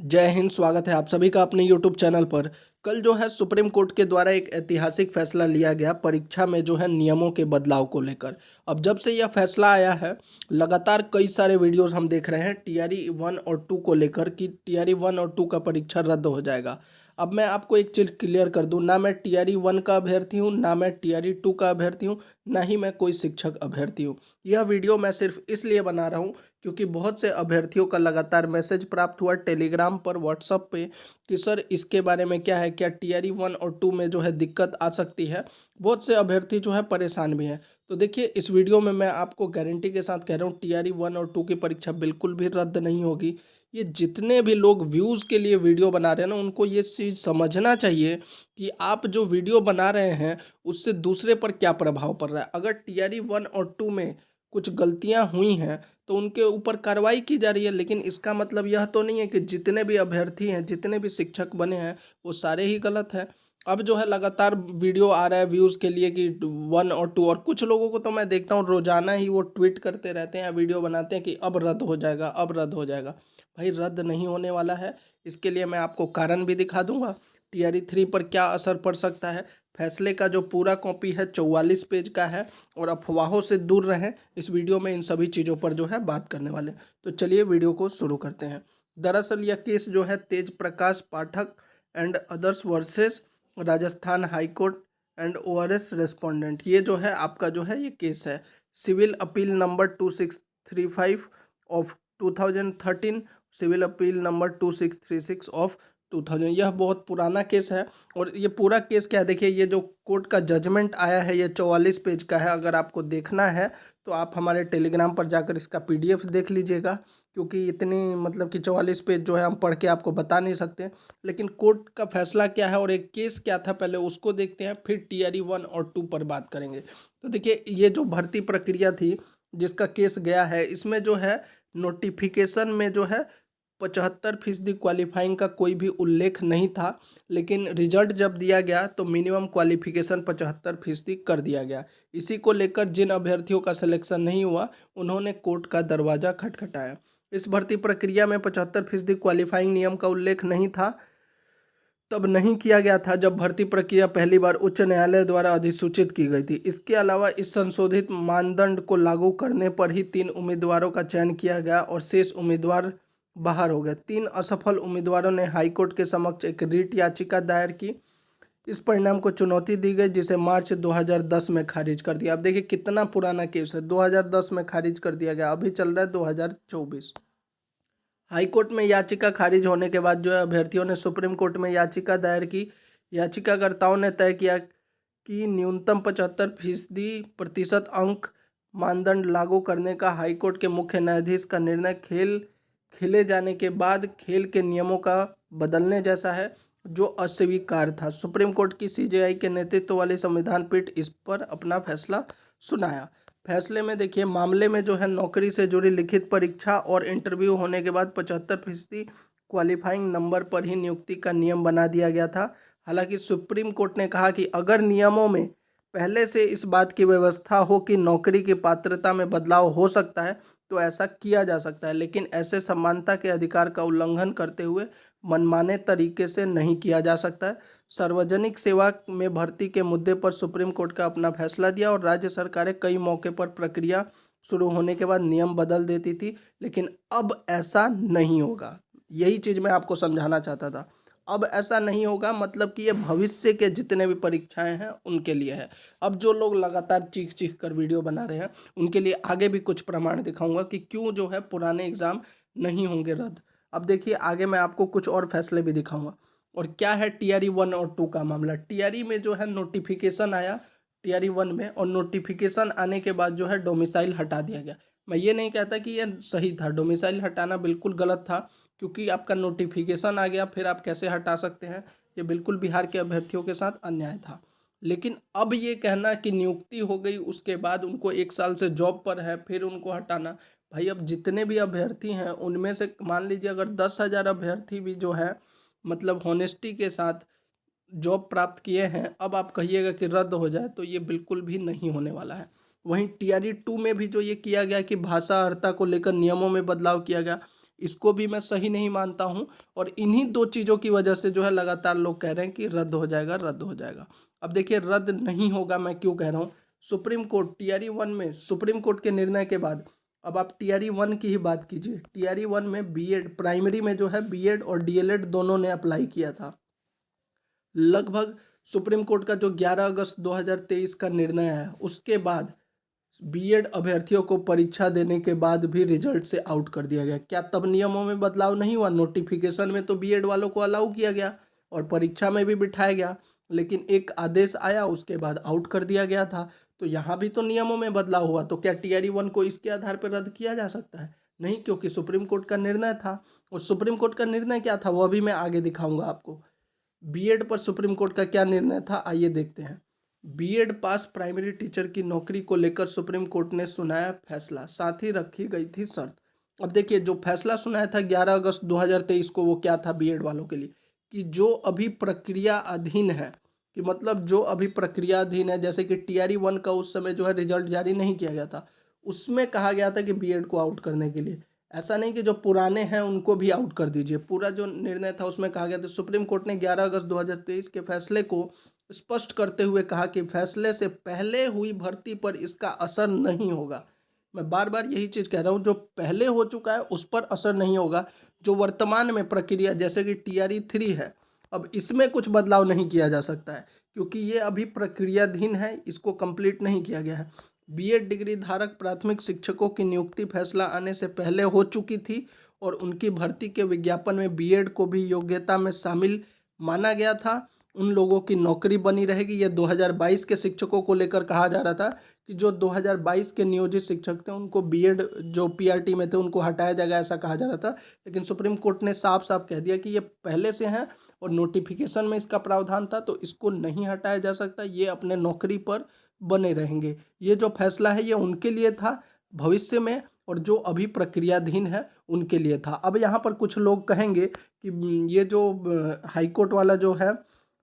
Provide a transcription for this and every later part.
जय हिंद। स्वागत है आप सभी का अपने यूट्यूब चैनल पर। कल जो है सुप्रीम कोर्ट के द्वारा एक ऐतिहासिक फैसला लिया गया परीक्षा में जो है नियमों के बदलाव को लेकर। अब जब से यह फैसला आया है लगातार कई सारे वीडियोस हम देख रहे हैं टीआरई 1 और 2 को लेकर कि टीआरई 1 और 2 का परीक्षा रद्द हो जाएगा। अब मैं आपको एक चीज़ क्लियर कर दूं, ना मैं टीआरई 1 का अभ्यर्थी हूं, ना मैं टीआरई 2 का अभ्यर्थी हूं, ना ही मैं कोई शिक्षक अभ्यर्थी हूं। यह वीडियो मैं सिर्फ इसलिए बना रहा हूं क्योंकि बहुत से अभ्यर्थियों का लगातार मैसेज प्राप्त हुआ टेलीग्राम पर, व्हाट्सएप पे कि सर इसके बारे में क्या है, क्या टीआरई 1 और 2 में जो है दिक्कत आ सकती है। बहुत से अभ्यर्थी जो है परेशान भी हैं। तो देखिए इस वीडियो में मैं आपको गारंटी के साथ कह रहा हूँ टीआरई 1 और 2 की परीक्षा बिल्कुल भी रद्द नहीं होगी। ये जितने भी लोग व्यूज़ के लिए वीडियो बना रहे हैं ना, उनको ये चीज़ समझना चाहिए कि आप जो वीडियो बना रहे हैं उससे दूसरे पर क्या प्रभाव पड़ रहा है। अगर टीआरई 1 और 2 में कुछ गलतियां हुई हैं तो उनके ऊपर कार्रवाई की जा रही है, लेकिन इसका मतलब यह तो नहीं है कि जितने भी अभ्यर्थी हैं, जितने भी शिक्षक बने हैं वो सारे ही गलत हैं। अब जो है लगातार वीडियो आ रहा है व्यूज़ के लिए कि 1 और 2, और कुछ लोगों को तो मैं देखता हूँ रोजाना ही वो ट्वीट करते रहते हैं या वीडियो बनाते हैं कि अब रद्द हो जाएगा, अब रद्द हो जाएगा। भाई रद्द नहीं होने वाला है। इसके लिए मैं आपको कारण भी दिखा दूंगा टीआरई 3 पर क्या असर पड़ सकता है। फैसले का जो पूरा कॉपी है 44 पेज का है और अफवाहों से दूर रहें। इस वीडियो में इन सभी चीज़ों पर जो है बात करने वाले हैं। तो चलिए वीडियो को शुरू करते हैं। दरअसल यह केस जो है Tej Prakash Pathak and others versus Rajasthan high court and ORS respondent, ये जो है आपका जो है ये केस है। Civil appeal number 2635 of 2013, civil appeal number 2636 of 2000। यह बहुत पुराना केस है। और ये पूरा केस क्या है, देखिए ये जो कोर्ट का जजमेंट आया है ये 44 पेज का है। अगर आपको देखना है तो आप हमारे टेलीग्राम पर जाकर इसका पीडीएफ देख लीजिएगा, क्योंकि इतनी मतलब कि 44 पेज जो है हम पढ़ के आपको बता नहीं सकते। लेकिन कोर्ट का फैसला क्या है और एक केस क्या था पहले उसको देखते हैं, फिर टीआरई 1 और 2 पर बात करेंगे। तो देखिए ये जो भर्ती प्रक्रिया थी जिसका केस गया है, इसमें जो है नोटिफिकेशन में जो है 75% क्वालिफाइंग का कोई भी उल्लेख नहीं था। लेकिन रिजल्ट जब दिया गया तो मिनिमम क्वालिफिकेशन 75% कर दिया गया। इसी को लेकर जिन अभ्यर्थियों का सिलेक्शन नहीं हुआ उन्होंने कोर्ट का दरवाज़ा खटखटाया। इस भर्ती प्रक्रिया में 75% क्वालिफाइंग नियम का उल्लेख नहीं था। तब नहीं किया गया था जब भर्ती प्रक्रिया पहली बार उच्च न्यायालय द्वारा अधिसूचित की गई थी। इसके अलावा इस संशोधित मानदंड को लागू करने पर ही 3 उम्मीदवारों का चयन किया गया और शेष उम्मीदवार बाहर हो गए। 3 असफल उम्मीदवारों ने हाईकोर्ट के समक्ष एक रिट याचिका दायर की। इस परिणाम को चुनौती दी गई जिसे मार्च 2010 में खारिज कर दिया। अब देखिए कितना पुराना केस है, 2010 में खारिज कर दिया गया, अभी चल रहा है 2024। हाईकोर्ट में याचिका खारिज होने के बाद जो है अभ्यर्थियों ने सुप्रीम कोर्ट में याचिका दायर की। याचिकाकर्ताओं ने तय किया कि न्यूनतम 75% प्रतिशत अंक मानदंड लागू करने का हाईकोर्ट के मुख्य न्यायाधीश का निर्णय खेल खेले जाने के बाद खेल के नियमों का बदलने जैसा है, जो अस्वीकार था। सुप्रीम कोर्ट की सीजेआई के नेतृत्व वाली संविधान पीठ इस पर अपना फैसला सुनाया। फैसले में देखिए मामले में जो है नौकरी से जुड़ी लिखित परीक्षा और इंटरव्यू होने के बाद 75% क्वालिफाइंग नंबर पर ही नियुक्ति का नियम बना दिया गया था। हालांकि सुप्रीम कोर्ट ने कहा कि अगर नियमों में पहले से इस बात की व्यवस्था हो कि नौकरी की पात्रता में बदलाव हो सकता है तो ऐसा किया जा सकता है, लेकिन ऐसे समानता के अधिकार का उल्लंघन करते हुए मनमाने तरीके से नहीं किया जा सकता है। सार्वजनिक सेवा में भर्ती के मुद्दे पर सुप्रीम कोर्ट का अपना फैसला दिया और राज्य सरकारें कई मौके पर प्रक्रिया शुरू होने के बाद नियम बदल देती थी, लेकिन अब ऐसा नहीं होगा। यही चीज़ मैं आपको समझाना चाहता था। अब ऐसा नहीं होगा, मतलब कि ये भविष्य के जितने भी परीक्षाएं हैं उनके लिए है। अब जो लोग लगातार चीख चीख कर वीडियो बना रहे हैं उनके लिए आगे भी कुछ प्रमाण दिखाऊंगा कि क्यों जो है पुराने एग्ज़ाम नहीं होंगे रद्द। अब देखिए आगे मैं आपको कुछ और फैसले भी दिखाऊंगा। और क्या है टीआरई 1 और 2 का मामला। टीआरई में जो है नोटिफिकेशन आया टीआरई 1 में, और नोटिफिकेशन आने के बाद जो है डोमिसाइल हटा दिया गया। मैं ये नहीं कहता कि ये सही था, डोमिसाइल हटाना बिल्कुल गलत था, क्योंकि आपका नोटिफिकेशन आ गया फिर आप कैसे हटा सकते हैं। ये बिल्कुल बिहार के अभ्यर्थियों के साथ अन्याय था। लेकिन अब ये कहना कि नियुक्ति हो गई उसके बाद उनको 1 साल से जॉब पर है फिर उनको हटाना। भाई अब जितने भी अभ्यर्थी हैं उनमें से मान लीजिए अगर 10,000 अभ्यर्थी भी जो है मतलब होनेस्टी के साथ जॉब प्राप्त किए हैं, अब आप कहिएगा कि रद्द हो जाए, तो ये बिल्कुल भी नहीं होने वाला है। वहीं टीआरई 2 में भी जो ये किया गया कि भाषा अर्हता को लेकर नियमों में बदलाव किया गया, इसको भी मैं सही नहीं मानता हूँ। और इन्हीं दो चीज़ों की वजह से जो है लगातार लोग कह रहे हैं कि रद्द हो जाएगा, रद्द हो जाएगा। अब देखिए रद्द नहीं होगा, मैं क्यों कह रहा हूँ। सुप्रीम कोर्ट टीआरई 1 में सुप्रीम कोर्ट के निर्णय के बाद अब आप टीआरई 1 की ही बात कीजिए। टीआरई 1 में बीएड प्राइमरी में जो है बीएड और डीएलएड दोनों ने अप्लाई किया था। लगभग सुप्रीम कोर्ट का जो 11 अगस्त 2023 का निर्णय है उसके बाद बीएड अभ्यर्थियों को परीक्षा देने के बाद भी रिजल्ट से आउट कर दिया गया। क्या तब नियमों में बदलाव नहीं हुआ? नोटिफिकेशन में तो बीएड वालों को अलाउ किया गया और परीक्षा में भी बिठाया गया, लेकिन एक आदेश आया उसके बाद आउट कर दिया गया था। तो यहाँ भी तो नियमों में बदलाव हुआ, तो क्या टीआरई 1 को इसके आधार पर रद्द किया जा सकता है? नहीं, क्योंकि सुप्रीम कोर्ट का निर्णय था। और सुप्रीम कोर्ट का निर्णय क्या था वह भी मैं आगे दिखाऊंगा आपको। बीएड पर सुप्रीम कोर्ट का क्या निर्णय था, आइए देखते हैं। बीएड पास प्राइमरी टीचर की नौकरी को लेकर सुप्रीम कोर्ट ने सुनाया फैसला, साथ ही रखी गई थी शर्त। अब देखिए जो फैसला सुनाया था 11 अगस्त 2023 को, वो क्या था बीएड वालों के लिए कि जो अभी प्रक्रिया अधीन है, कि मतलब जो अभी प्रक्रिया अधीन है, जैसे कि टीआरई 1 का उस समय जो है रिजल्ट जारी नहीं किया गया था, उसमें कहा गया था कि बीएड को आउट करने के लिए। ऐसा नहीं कि जो पुराने हैं उनको भी आउट कर दीजिए। पूरा जो निर्णय था उसमें कहा गया था, सुप्रीम कोर्ट ने 11 अगस्त 2023 के फैसले को स्पष्ट करते हुए कहा कि फैसले से पहले हुई भर्ती पर इसका असर नहीं होगा। मैं बार बार यही चीज़ कह रहा हूँ, जो पहले हो चुका है उस पर असर नहीं होगा। जो वर्तमान में प्रक्रिया जैसे कि टीआरई 3 है, अब इसमें कुछ बदलाव नहीं किया जा सकता है क्योंकि ये अभी प्रक्रियाधीन है, इसको कंप्लीट नहीं किया गया है। बीएड डिग्री धारक प्राथमिक शिक्षकों की नियुक्ति फैसला आने से पहले हो चुकी थी और उनकी भर्ती के विज्ञापन में बीएड को भी योग्यता में शामिल माना गया था। उन लोगों की नौकरी बनी रहेगी। ये 2022 के शिक्षकों को लेकर कहा जा रहा था कि जो 2022 के नियोजित शिक्षक थे उनको बीएड जो पीआरटी में थे उनको हटाया जाएगा, ऐसा कहा जा रहा था। लेकिन सुप्रीम कोर्ट ने साफ साफ कह दिया कि ये पहले से हैं और नोटिफिकेशन में इसका प्रावधान था, तो इसको नहीं हटाया जा सकता, ये अपने नौकरी पर बने रहेंगे। ये जो फैसला है ये उनके लिए था भविष्य में, और जो अभी प्रक्रियाधीन है उनके लिए था। अब यहाँ पर कुछ लोग कहेंगे कि ये जो हाईकोर्ट वाला जो है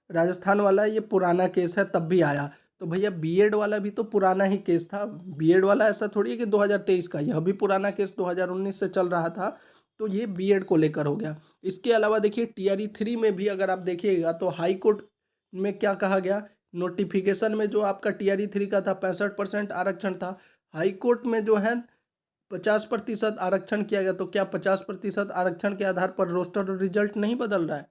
राजस्थान वाला, ये पुराना केस है तब भी आया। तो भैया बीएड वाला भी तो पुराना ही केस था। बीएड वाला ऐसा थोड़ी है कि 2023 का, यह भी पुराना केस 2019 से चल रहा था। तो ये बीएड को लेकर हो गया। इसके अलावा देखिए टीआरई 3 में भी अगर आप देखिएगा तो हाई कोर्ट में क्या कहा गया, नोटिफिकेशन में जो आपका टीआरई 3 का था 65% आरक्षण था, हाई कोर्ट में जो है 50% आरक्षण किया गया। तो क्या 50% आरक्षण के आधार पर रोस्टर और रिजल्ट नहीं बदल रहा है?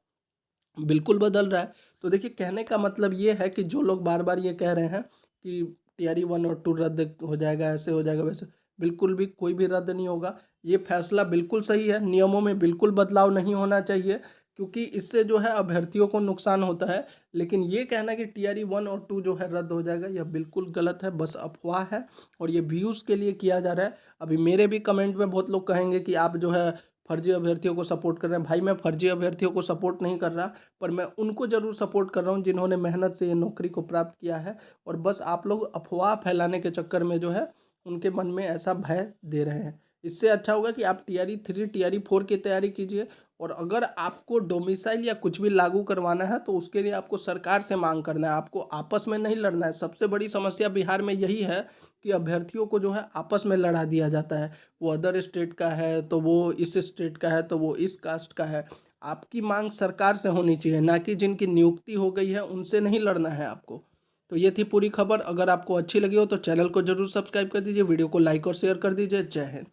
बिल्कुल बदल रहा है। तो देखिए कहने का मतलब ये है कि जो लोग बार बार ये कह रहे हैं कि टीआरई 1 और 2 रद्द हो जाएगा, ऐसे हो जाएगा वैसे, बिल्कुल भी कोई भी रद्द नहीं होगा। ये फैसला बिल्कुल सही है, नियमों में बिल्कुल बदलाव नहीं होना चाहिए क्योंकि इससे जो है अभ्यर्थियों को नुकसान होता है। लेकिन ये कहना कि टीआरई 1 और 2 जो है रद्द हो जाएगा, यह बिल्कुल गलत है, बस अफवाह है और ये व्यूज़ के लिए किया जा रहा है। अभी मेरे भी कमेंट में बहुत लोग कहेंगे कि आप जो है फर्जी अभ्यर्थियों को सपोर्ट कर रहे हैं। भाई मैं फर्जी अभ्यर्थियों को सपोर्ट नहीं कर रहा, पर मैं उनको ज़रूर सपोर्ट कर रहा हूँ जिन्होंने मेहनत से ये नौकरी को प्राप्त किया है। और बस आप लोग अफवाह फैलाने के चक्कर में जो है उनके मन में ऐसा भय दे रहे हैं। इससे अच्छा होगा कि आप टीआरई 3 टीआरई 4 की तैयारी कीजिए। और अगर आपको डोमिसाइल या कुछ भी लागू करवाना है तो उसके लिए आपको सरकार से मांग करना है, आपको आपस में नहीं लड़ना है। सबसे बड़ी समस्या बिहार में यही है कि अभ्यर्थियों को जो है आपस में लड़ा दिया जाता है। वो अदर स्टेट का है तो वो इस स्टेट का है, तो वो इस कास्ट का है। आपकी मांग सरकार से होनी चाहिए, ना कि जिनकी नियुक्ति हो गई है उनसे नहीं लड़ना है आपको। तो ये थी पूरी खबर। अगर आपको अच्छी लगी हो तो चैनल को जरूर सब्सक्राइब कर दीजिए, वीडियो को लाइक और शेयर कर दीजिए। जय हिंद।